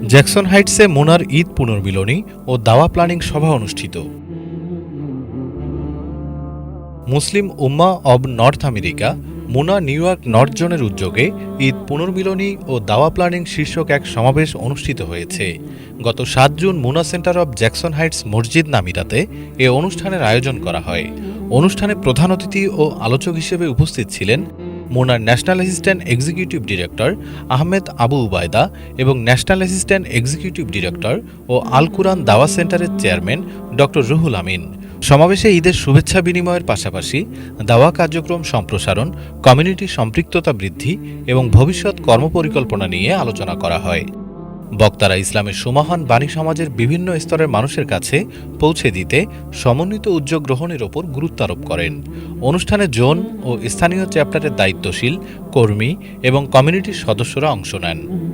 Jackson হাইটসে মুনার ঈদ পুনর্মিলনী ও দাওয়া প্ল্যানিং সভা অনুষ্ঠিত। Muslim Ummah of North America MUNA New York North জোনের উদ্যোগে ঈদ পুনর্মিলনী ও দাওয়া প্ল্যানিং শীর্ষক এক সমাবেশ অনুষ্ঠিত হয়েছে। গত ৭ June Muna centre of Jackson Heights মসজিদ নামিরাতে এ অনুষ্ঠানের আয়োজন করা হয়। অনুষ্ঠানে প্রধান অতিথি ও আলোচক হিসেবে উপস্থিত ছিলেন মুনার national assistant executive director Ahmed Abu Ubaida এবং ন্যাশনাল অ্যাসিস্ট্যান্ট এক্সিকিউটিভ ডিরেক্টর ও আল কুরআন দাওয়া সেন্টারের চেয়ারম্যান ড রুহুল আমিন। সমাবেশে ঈদের শুভেচ্ছা বিনিময়ের পাশাপাশি দাওয়া কার্যক্রম সম্প্রসারণ, কমিউনিটি সম্পৃক্ততা বৃদ্ধি এবং ভবিষ্যৎ কর্মপরিকল্পনা নিয়ে আলোচনা করা হয়। বক্তারা ইসলামের সুমহান বাণী সমাজের বিভিন্ন স্তরের মানুষের কাছে পৌঁছে দিতে সমন্বিত উদ্যোগ গ্রহণের ওপর গুরুত্ব আরোপ করেন। অনুষ্ঠানে জোন ও স্থানীয় চ্যাপ্টারের দায়িত্বশীল কর্মী এবং কমিউনিটির সদস্যরা অংশ নেন।